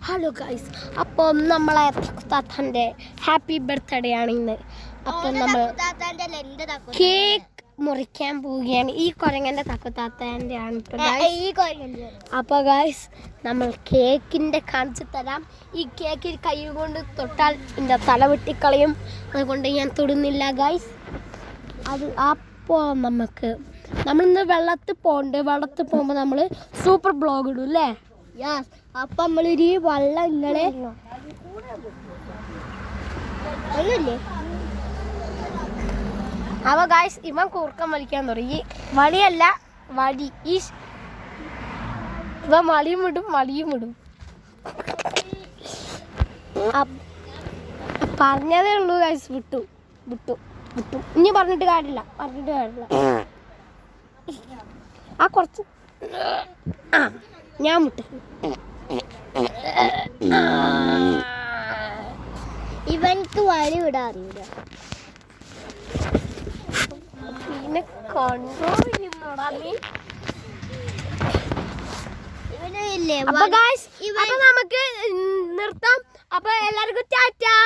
Hello guys, അപ്പം നമ്മളെ താത്താൻ്റെ happy birthday ആണ് ഇന്ന്. അപ്പം നമ്മൾ കേക്ക് മുറിക്കാൻ പോവുകയാണ്. ഈ കുരങ്ങൻ്റെ തക്കുത്താത്തൻ്റെ ആണ്. അപ്പോൾ ഗൈസ്, നമ്മൾ കേക്കിൻ്റെ കാണിച്ചു തരാം. ഈ കേക്ക് കൈ കൊണ്ട് തൊട്ടാൽ എൻ്റെ തല വെട്ടിക്കളയും. അതുകൊണ്ട് ഞാൻ തൊടുന്നില്ല ഗൈസ്. അപ്പോൾ നമ്മളിന്ന് വെള്ളത്തിൽ പോകുമ്പോൾ നമ്മൾ സൂപ്പർ ബ്ലോഗ് ഇടും അല്ലേ? അപ്പം നമ്മളൊരു വെള്ളം ഇങ്ങനെ ഒന്നുമില്ലേ. അപ്പോൾ ഗായ്സ്, ഇവൻ കൂർക്കം വലിക്കാൻ തുടങ്ങി. വടിയല്ല, വടി. ഇവൻ മളിയും വിടും. പറഞ്ഞതേ ഉള്ളൂ ഗായ്സ്, വിട്ടു. ഇനി പറഞ്ഞിട്ട് കാര്യമില്ല. ആ കുറച്ച് ഞാൻ വിട്ടു. ഇവൻക്ക് വഴി വിടാറില്ല. പിന്നെ അപ്പൊ നമുക്ക് നിർത്താം. അപ്പൊ എല്ലാവർക്കും ടാറ്റാ.